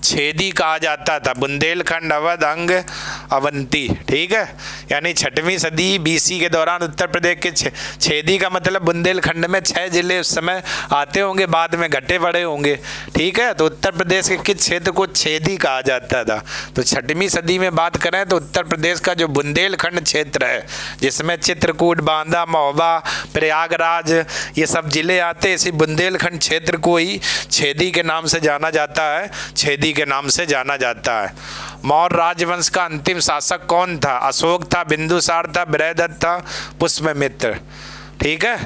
छेदी कहा जाता था? बुंदेलखंड, अवध, अंग, अवंती। ठीक है, यानी छठवीं सदी बीसी के दौरान उत्तर प्रदेश के छेदी का मतलब बुंदेलखंड में 6 जिले उस समय आते होंगे, बाद में घटे बड़े होंगे। ठीक है, तो उत्तर प्रदेश के किस क्षेत्र को छेदी कहा जाता था? तो छठवीं सदी में बात करें तो उत्तर प्रदेश का जो बुंदेलखंड क्षेत्र है, जिसमें चित्रकूट, बांदा, महोबा, प्रयागराज ये सब जिले आते, इसी बुंदेलखंड क्षेत्र को ही छेदी के नाम से जाना जाता है, छेदी के नाम से जाना जाता है। मौर्य राजवंश का अंतिम शासक कौन था? अशोक था, बिंदुसार था, बृहदत्त था, पुष्यमित्र। ठीक है,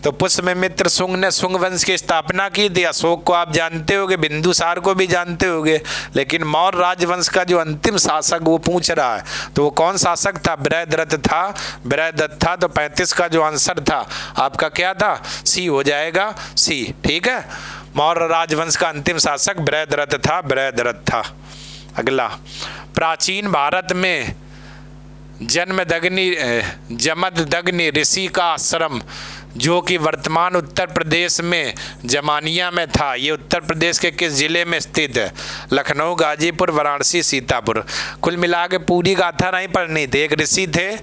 तो पुष्यमित्र शुंग ने शुंग वंश की स्थापना की थी। अशोक को आप जानते होगे, बिंदुसार को भी जानते होगे, लेकिन मौर्य राजवंश का जो अंतिम शासक वो पूछ रहा है, तो वो कौन शासक था? बृहदत्त था, बृहदत्त था। तो 35 का जो आंसर था आपका क्या था? सी हो जाएगा, सी। ठीक है, मौर्य राजवंश का अंतिम शासक बृहदत्त था, बृहदत्त था। अगला, प्राचीन भारत में जमदग्नि ऋषि का आश्रम जो कि वर्तमान उत्तर प्रदेश में जमानिया में था, ये उत्तर प्रदेश के किस जिले में स्थित है? लखनऊ, गाजीपुर, वाराणसी, सीतापुर। कुल मिला के पूरी गाथा नहीं पढ़नी थी। एक ऋषि थे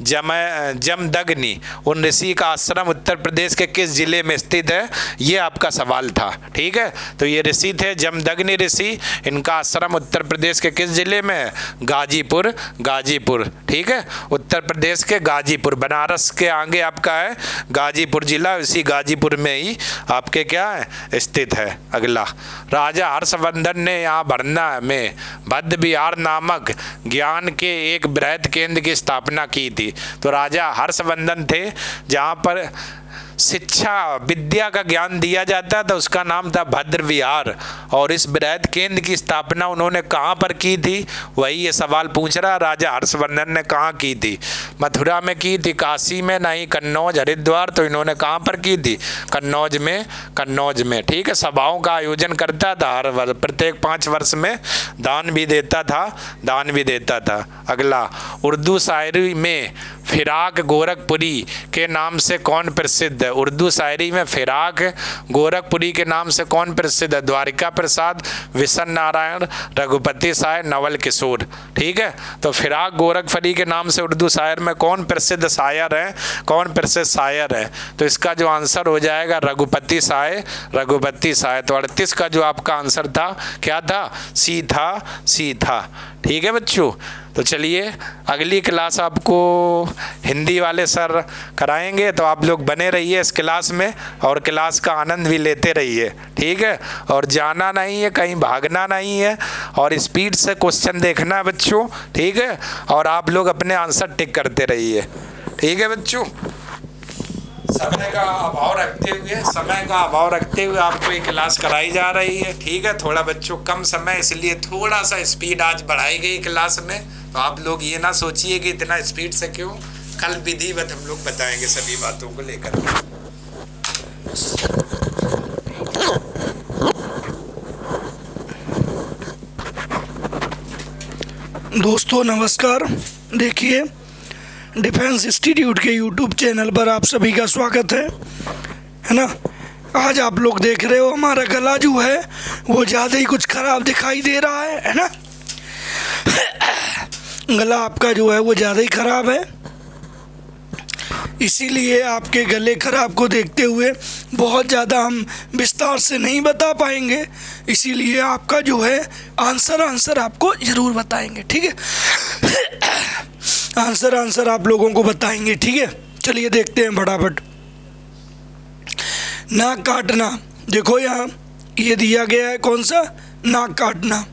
जमदग्नि, उन ऋषि का आश्रम उत्तर प्रदेश के किस जिले में स्थित है, ये आपका सवाल था। ठीक है, तो ये ऋषि थे जमदग्नि ऋषि, इनका आश्रम उत्तर प्रदेश के किस जिले में है? गाजीपुर, गाजीपुर। ठीक है, उत्तर प्रदेश के गाजीपुर, बनारस के आगे आपका है गाजीपुर जिला, इसी गाजीपुर में ही आपके क्या है स्थित है। अगला, राजा हर्षवर्धन ने यहाँ भरना में बद्ध विहार नामक ज्ञान के एक बृहद केंद्र की स्थापना की थी। तो राजा हर्षवर्धन थे, जहाँ पर शिक्षा विद्या का ज्ञान दिया जाता था, उसका नाम था भद्र विहार। और इस बृहद केंद्र की स्थापना उन्होंने कहाँ पर की थी? वही ये सवाल पूछ रहा, राजा हर्षवर्धन ने कहाँ की थी? मथुरा में की थी, काशी में नहीं, कन्नौज, हरिद्वार। तो इन्होंने कहाँ पर की थी? कन्नौज में, कन्नौज में। ठीक है, सभाओं का आयोजन करता था हर वर्ष, प्रत्येक 5 वर्ष में दान भी देता था, दान भी देता था। अगला, उर्दू शायरी में फिराक गोरखपुरी के नाम से कौन प्रसिद्ध है? उर्दू शायरी में फिराक गोरखपुरी के नाम से कौन प्रसिद्ध है? द्वारिका प्रसाद, विशन नारायण, रघुपति साय, नवल किशोर। ठीक है, तो फिराक गोरखपुरी के नाम से उर्दू शायर में कौन प्रसिद्ध शायर है, कौन प्रसिद्ध शायर है? तो इसका जो आंसर हो जाएगा रघुपति साय, रघुपति साय। तो 38 का जो आपका आंसर था क्या था? सी था, सी था। ठीक है बच्चों, तो चलिए अगली क्लास आपको हिंदी वाले सर कराएंगे, तो आप लोग बने रहिए इस क्लास में और क्लास का आनंद भी लेते रहिए। ठीक है, और जाना नहीं है, कहीं भागना नहीं है, और स्पीड से क्वेश्चन देखना है बच्चों। ठीक है, और आप लोग अपने आंसर टिक करते रहिए। ठीक है बच्चों, समय का अभाव रखते हुए आपको ये क्लास कराई जा रही है। ठीक है, थोड़ा बच्चों कम समय, इसलिए थोड़ा सा स्पीड आज बढ़ाई गई क्लास में। तो आप लोग ये ना सोचिए कि इतना स्पीड से क्यों, कल विधिवत हम लोग बताएंगे सभी बातों को लेकर। दोस्तों नमस्कार। देखिए, डिफेंस इंस्टीट्यूट के यूट्यूब चैनल पर आप सभी का स्वागत है ना। आज आप लोग देख रहे हो हमारा गला जो है वो ज़्यादा ही कुछ ख़राब दिखाई दे रहा है ना। गला आपका जो है वो ज़्यादा ही ख़राब है, इसीलिए आपके गले ख़राब को देखते हुए बहुत ज़्यादा हम विस्तार से नहीं बता पाएंगे, इसीलिए आपका जो है आंसर आपको ज़रूर बताएंगे। ठीक है, आंसर आप लोगों को बताएंगे। ठीक है, चलिए देखते हैं फटाफट। नाक काटना, देखो यहाँ ये दिया गया है, कौन सा? नाक काटना।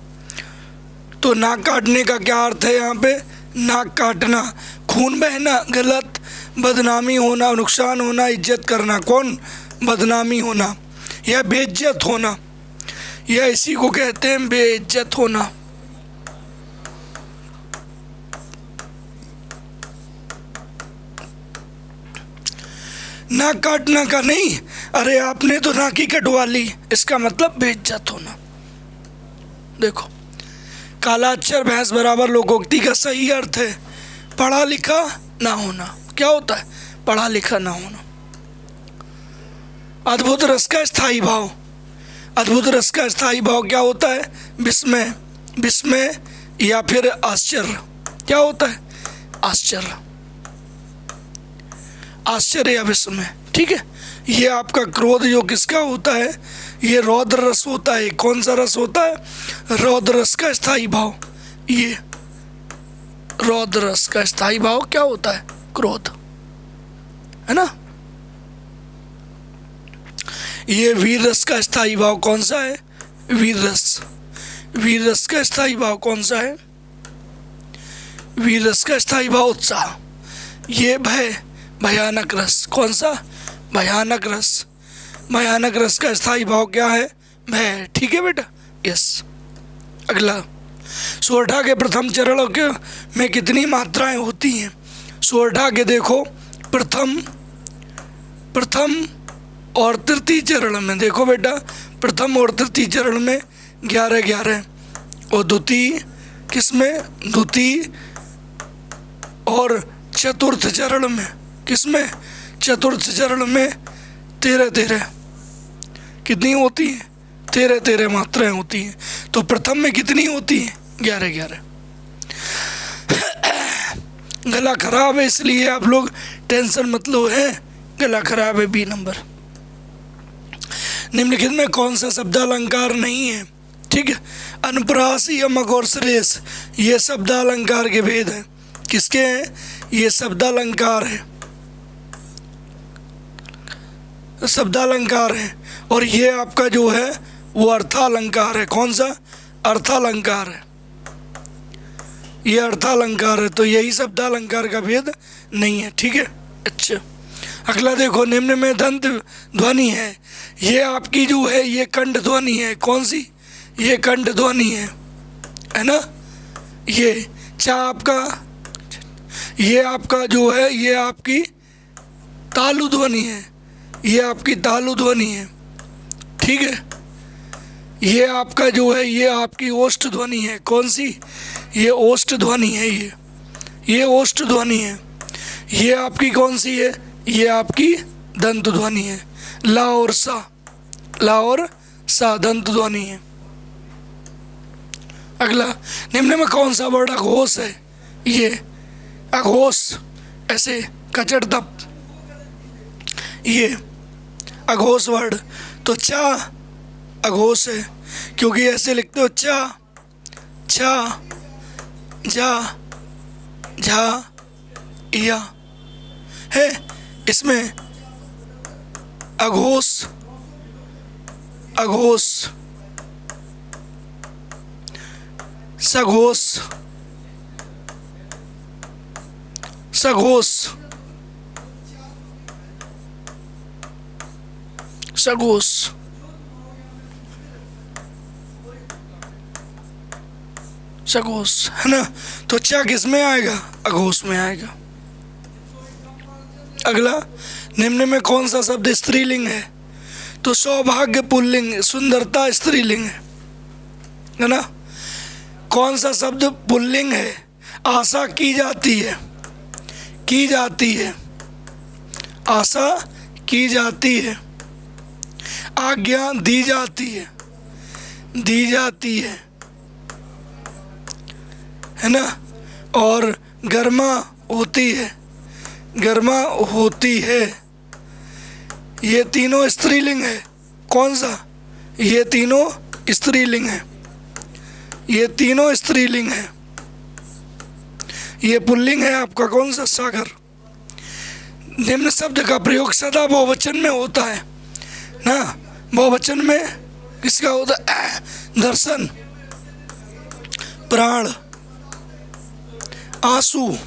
तो नाक काटने का क्या अर्थ है यहाँ पे? नाक काटना, खून बहना, गलत, बदनामी होना, नुकसान होना, इज्जत करना। कौन? बदनामी होना या बेइज्जत होना, या इसी को कहते हैं बेइज्जत होना। नाक काटना का नहीं, अरे आपने तो नाक ही कटवा ली, इसका मतलब बेइज्जत होना। देखो, काला अक्षर भैंस बराबर लोकोक्ति का सही अर्थ है पढ़ा लिखा ना होना। क्या होता है? पढ़ा लिखा ना होना। अद्भुत रस का स्थायी भाव, अद्भुत रस का स्थायी भाव क्या होता है? विस्मय, विस्मय या फिर आश्चर्य। क्या होता है? आश्चर्य, आश्चर्य या विस्मय। ठीक है, ये आपका क्रोध जो किसका होता है? ये रौद्र रस होता है। कौन सा रस होता है? रौद्र रस का स्थायी भाव। ये रौद्र रस का स्थायी भाव क्या होता है? क्रोध, है ना। ये वीर रस का स्थायी भाव कौन सा है? वीर रस। वीर रस का स्थायी भाव कौन सा है? वीर रस का स्थायी भाव उत्साह। ये भय, भयानक रस। कौन सा? भयानक रस। भयानक रस का स्थायी भाव क्या है? भय। ठीक है बेटा, यस। अगला, सोरठा के प्रथम चरणों के में कितनी मात्राएं होती हैं? सोरठा के देखो प्रथम और तृतीय चरण में, देखो बेटा प्रथम और तृतीय चरण में 11-11, और द्वितीय किसमें? द्वितीय और चतुर्थ चरण में किसमें? चतुर्थ चरण में 13-13 कितनी होती है? 13-13 मात्राएं होती हैं। तो प्रथम में कितनी होती है? 11-11। गला खराब है इसलिए आप लोग टेंशन मत लो, है गला खराब है, बी नंबर। निम्नलिखित में कौन सा शब्दालंकार नहीं है? ठीक है, अनुप्रास, यमक और श्रेष्ठ, ये शब्दालंकार के भेद हैं। किसके हैं? ये शब्दालंकार है, शब्दालंकार है। और ये आपका जो है वो अर्थालंकार है। कौन सा? अर्थालंकार है, ये अर्थालंकार है। तो यही शब्दालंकार का भेद नहीं है। ठीक है, अच्छा। अगला देखो, निम्न में दंत ध्वनि है, ये आपकी जो है ये कंठ ध्वनि है। कौन सी? ये कंठ ध्वनि है ना। ये चा आपका, ये आपका जो है ये आपकी तालु ध्वनि है, ये आपकी तालु ध्वनि है। ठीक है, ये आपका जो है ये आपकी ओष्ठ ध्वनि है। कौन सी? ये ओष्ठ ध्वनि है, ये ओष्ठ ध्वनि है। ये आपकी कौन सी है? ये आपकी दंत ध्वनि है। ला और सा, ला और सा दंत ध्वनि है। अगला, निम्न में कौन सा वर्ड अघोष है? ये अघोष, ऐसे कचड़ दप, ये अघोष वर्ड। तो चा अघोष है, क्योंकि ऐसे लिखते हो चा, छा, जा, झा, या है। इसमें अघोष, अघोष, सघोष, सघोष, सघोष, सघोष, है ना। तो चा किस में आएगा? अघोष में आएगा। अगला, निम्न में कौन सा शब्द स्त्रीलिंग है? तो सौभाग्य पुल्लिंग, सुंदरता स्त्रीलिंग है ना। कौन सा शब्द पुल्लिंग है? आशा की जाती है, की जाती है, आशा की जाती है। आज्ञा दी जाती है, दी जाती है ना। और गर्मा होती है, गर्मा होती है। ये तीनों स्त्रीलिंग है। कौन सा? ये तीनों स्त्रीलिंग है, ये तीनों स्त्रीलिंग है। ये पुल्लिंग है आपका कौन सा? सागर। निम्न शब्द का प्रयोग सदा बहुवचन में होता है ना। बहुवचन में किसका होता है? दर्शन, प्राण, आंसू,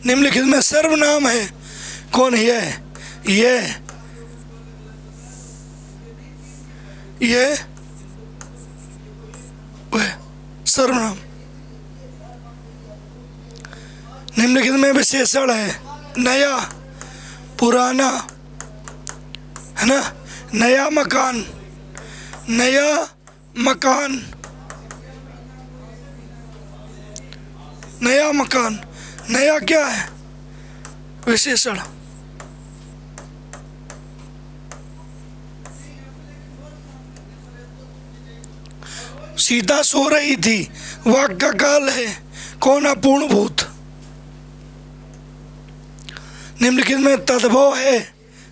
निम्नलिखित में सर्वनाम है। कौन है? ये वह सर्वनाम। निम्नलिखित में विशेषण है। नया, पुराना, है ना। नया मकान, नया मकान, नया मकान, नया क्या है? विशेषण। सीता सो रही थी, वाक्य का काल है, कौन अपूर्ण भूत? निम्नलिखित में तद्भव है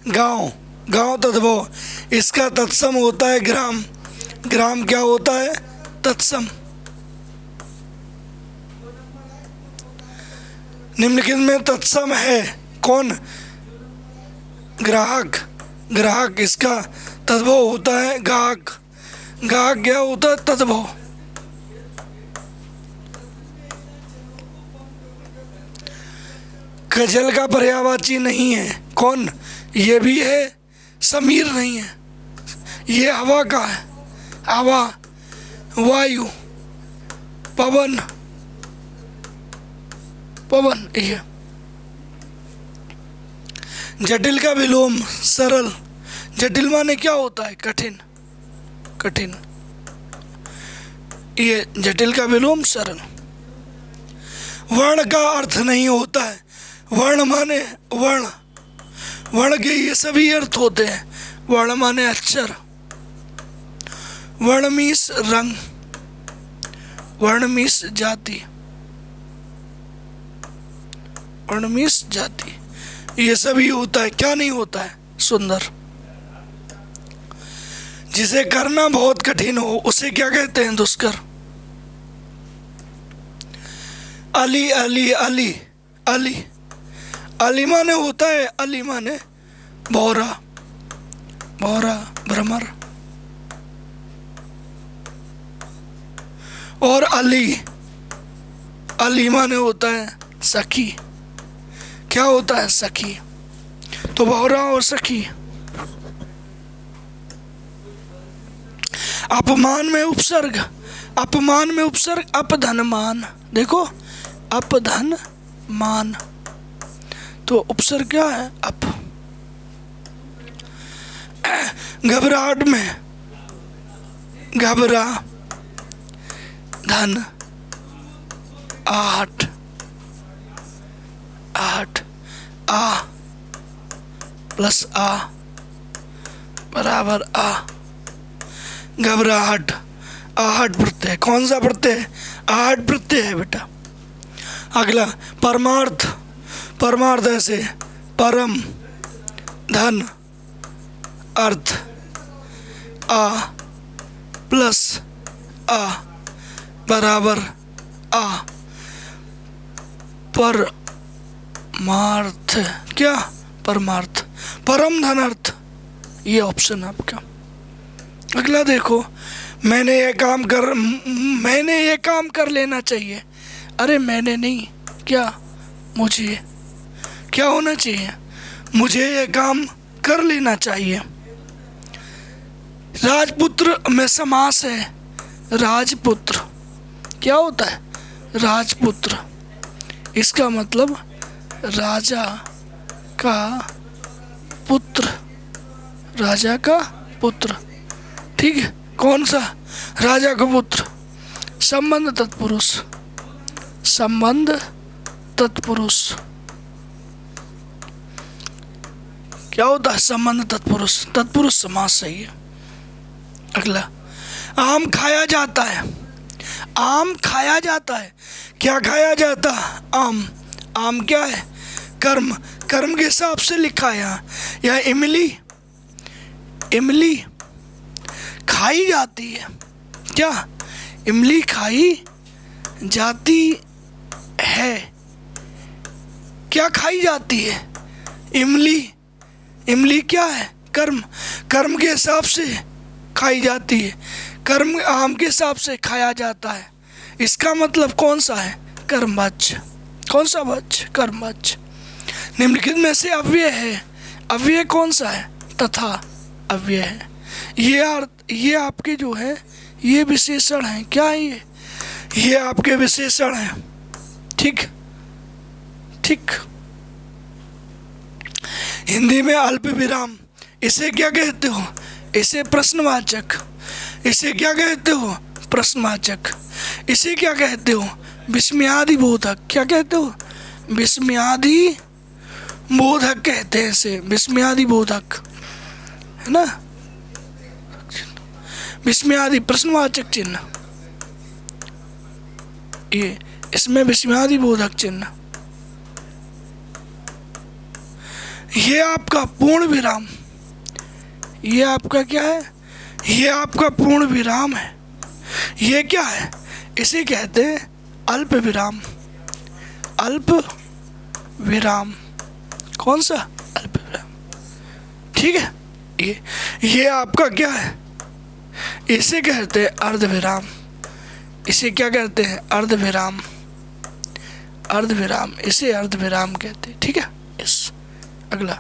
गांव, गांव तद्भव, इसका तत्सम होता है ग्राम, ग्राम क्या होता है? तत्सम। निम्नलिखित में तत्सम है कौन? ग्राहक, ग्राहक, इसका तद्भव होता है गाहक, गाहक क्या होता है? तद्भव। गजल का पर्यायवाची नहीं है कौन? ये भी है, समीर नहीं है, ये हवा का है, हवा, वायु, पवन, पवन ये। जटिल का विलोम सरल, जटिल माने क्या होता है? कठिन, कठिन, ये जटिल का विलोम सरल। वर्ण का अर्थ नहीं होता है, वर्ण माने वर्ण, वर्ण के ये सभी अर्थ होते हैं। वर्ण माने अक्षर, वर्ण मीन्स रंग, वर्ण मीन्स जाति, वर्ण मीन्स जाति, ये सभी होता है। क्या नहीं होता है? सुंदर। जिसे करना बहुत कठिन हो उसे क्या कहते हैं? दुष्कर। अली, अली, अली, अली, अली माने होता है, अली माने भौरा, भौरा, भ्रमर। और अली, अली माने होता है सखी, क्या होता है? सखी। तो भौरा और सखी। अपमान में उपसर्ग, अपमान में उपसर्ग अपधन मान, देखो अपधन मान, तो उपसर्ग क्या है? अप। घबराहट में घबरा, धन, आहट, आहट, आ प्लस आ बराबर आ, घबराहट, आहट प्रत्यय, कौन सा प्रत्यय? आहट प्रत्यय है बेटा। अगला परमार्थ, परमार्थ ऐसे परम, धन, अर्थ, आ प्लस आ बराबर आ, परमार्थ, क्या? परमार्थ, परम धनार्थ, ये ऑप्शन आपका। अगला देखो, मैंने ये काम कर लेना चाहिए। अरे मैंने नहीं, क्या? मुझे, क्या होना चाहिए? मुझे ये काम कर लेना चाहिए। राजपुत्र में समास है, राजपुत्र, क्या होता है? राजपुत्र, इसका मतलब राजा का पुत्र, राजा का पुत्र, ठीक है? कौन सा? राजा का पुत्र। संबंध तत्पुरुष, संबंध तत्पुरुष, क्या होता है? संबंध तत्पुरुष, तत्पुरुष समास सही है। अगला, आम खाया जाता है, आम खाया जाता है, क्या खाया जाता? आम, आम क्या है? कर्म, कर्म के हिसाब से लिखा है यहाँ। यह इमली, इमली खाई जाती है, क्या? इमली खाई जाती है, क्या खाई जाती है? इमली, इमली क्या है? कर्म, कर्म के हिसाब से खाई जाती है, कर्म आम के हिसाब से खाया जाता है। इसका मतलब कौन सा है? कर्मवाच्य, कौन सा वाच्य? कर्मवाच्य। निम्नलिखित में से अव्यय है, अव्यय कौन सा है? तथा अव्यय है। ये आपके जो है ये विशेषण हैं, क्या है ये आपके विशेषण हैं, ठीक ठीक। हिंदी में अल्प विराम, इसे क्या कहते हो? इसे प्रश्नवाचक, इसे क्या कहते हो? प्रश्नवाचक। इसे क्या कहते हो? विस्मयादिबोधक, क्या कहते हो? विस्मयादि बोधक कहते हैं इसे, विस्मयादि बोधक, है ना। विस्मयादि प्रश्नवाचक चिन्ह, ये इसमें विस्मयादि बोधक चिन्ह। ये आपका पूर्ण विराम, ये आपका क्या है, ये आपका पूर्ण विराम है। ये क्या है, इसे कहते हैं अल्प विराम, अल्प विराम। कौन सा, अल्प विराम, ठीक है। ये आपका क्या है, इसे कहते हैं अर्ध विराम, इसे क्या कहते हैं, अर्ध विराम, अर्ध विराम, इसे अर्ध विराम कहते हैं, ठीक है। यस, अगला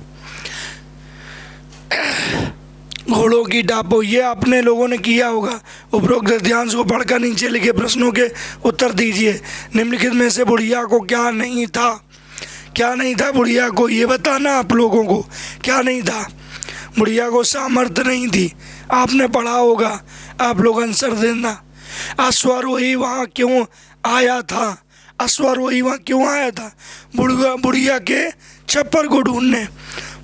घोड़ों की टापो, ये आपने लोगों ने किया होगा। उपरोक्त गद्यांश को पढ़कर नीचे लिखे प्रश्नों के उत्तर दीजिए। निम्नलिखित में से बुढ़िया को क्या नहीं था, क्या नहीं था बुढ़िया को, ये बताना आप लोगों को क्या नहीं था। बुढ़िया को सामर्थ्य नहीं थी, आपने पढ़ा होगा, आप लोग आंसर देना। अश्वारोही वहाँ क्यों आया था, अश्वारोही वहाँ क्यों आया था, बुढ़िया के छप्पर को ढूंढने,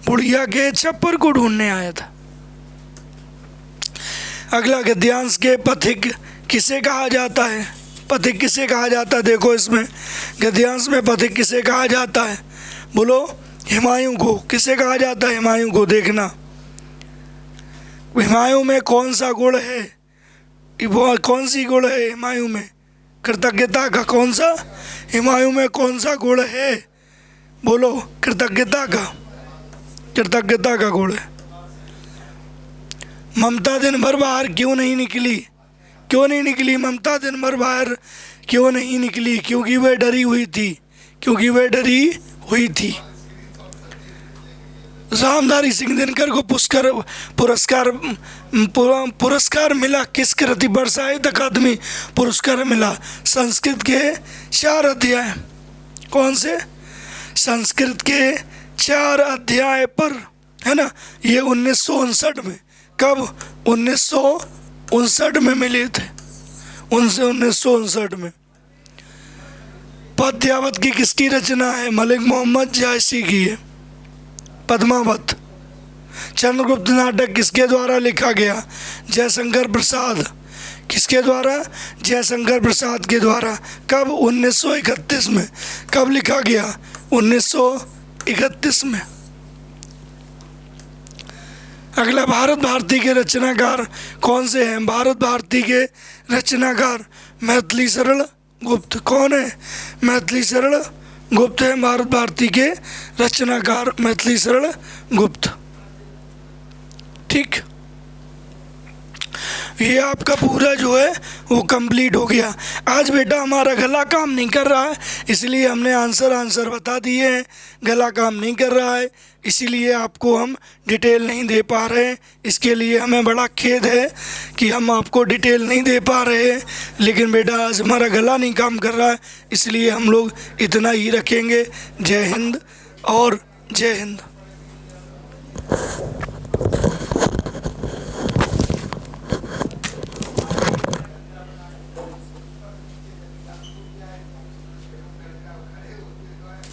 बुढ़िया के छप्पर को ढूंढने आया था। अगला गद्यांश के पथिक किसे कहा जाता है, पथिक किसे कहा जाता है, देखो इसमें गद्यांश में पथिक किसे कहा जाता है, बोलो, हुमायूं को। किसे कहा जाता है, हुमायूं को। देखना हुमायूं में कौन सा गुण है, वो कौन सी गुण है हुमायूं में, कृतज्ञता का। कौन सा, हुमायूं में कौन सा गुण है, बोलो, कृतज्ञता का, कृतज्ञता का गुण है। ममता दिन भर बाहर क्यों नहीं निकली, क्यों नहीं निकली ममता दिन भर बाहर क्यों नहीं निकली, क्योंकि वह डरी हुई थी, क्योंकि वह डरी हुई थी। रामधारी सिंह दिनकर को पुरस्कार मिला, किस कृति पर साहित्य अकादमी पुरस्कार मिला, संस्कृत के 4 अध्याय, कौन से, संस्कृत के 4 अध्याय पर, है ना। ये 1959 में, कब, 1959 में मिले थे, 1959 में। पद्यावत की किसकी रचना है, मलिक मोहम्मद जायसी की है, पद्मावत। चंद्रगुप्त नाटक किसके द्वारा लिखा गया, जयशंकर प्रसाद, किसके द्वारा, जयशंकर प्रसाद के द्वारा। कब, 1931 में। कब लिखा गया, 1931 में। अगला, भारत भारती के रचनाकार कौन से हैं, भारत भारती के रचनाकार मैथिली शरण गुप्त। कौन है, मैथिली शरण गुप्त है भारत भारती के रचनाकार, मैथिली शरण गुप्त, ठीक। ये आपका पूरा जो है वो कंप्लीट हो गया। आज बेटा हमारा गला काम नहीं कर रहा है, इसलिए हमने आंसर बता दिए हैं। गला काम नहीं कर रहा है, इसीलिए आपको हम डिटेल नहीं दे पा रहे हैं। इसके लिए हमें बड़ा खेद है कि हम आपको डिटेल नहीं दे पा रहे हैं, लेकिन बेटा आज हमारा गला नहीं काम कर रहा है, इसलिए हम लोग इतना ही रखेंगे। जय हिंद और जय हिंद।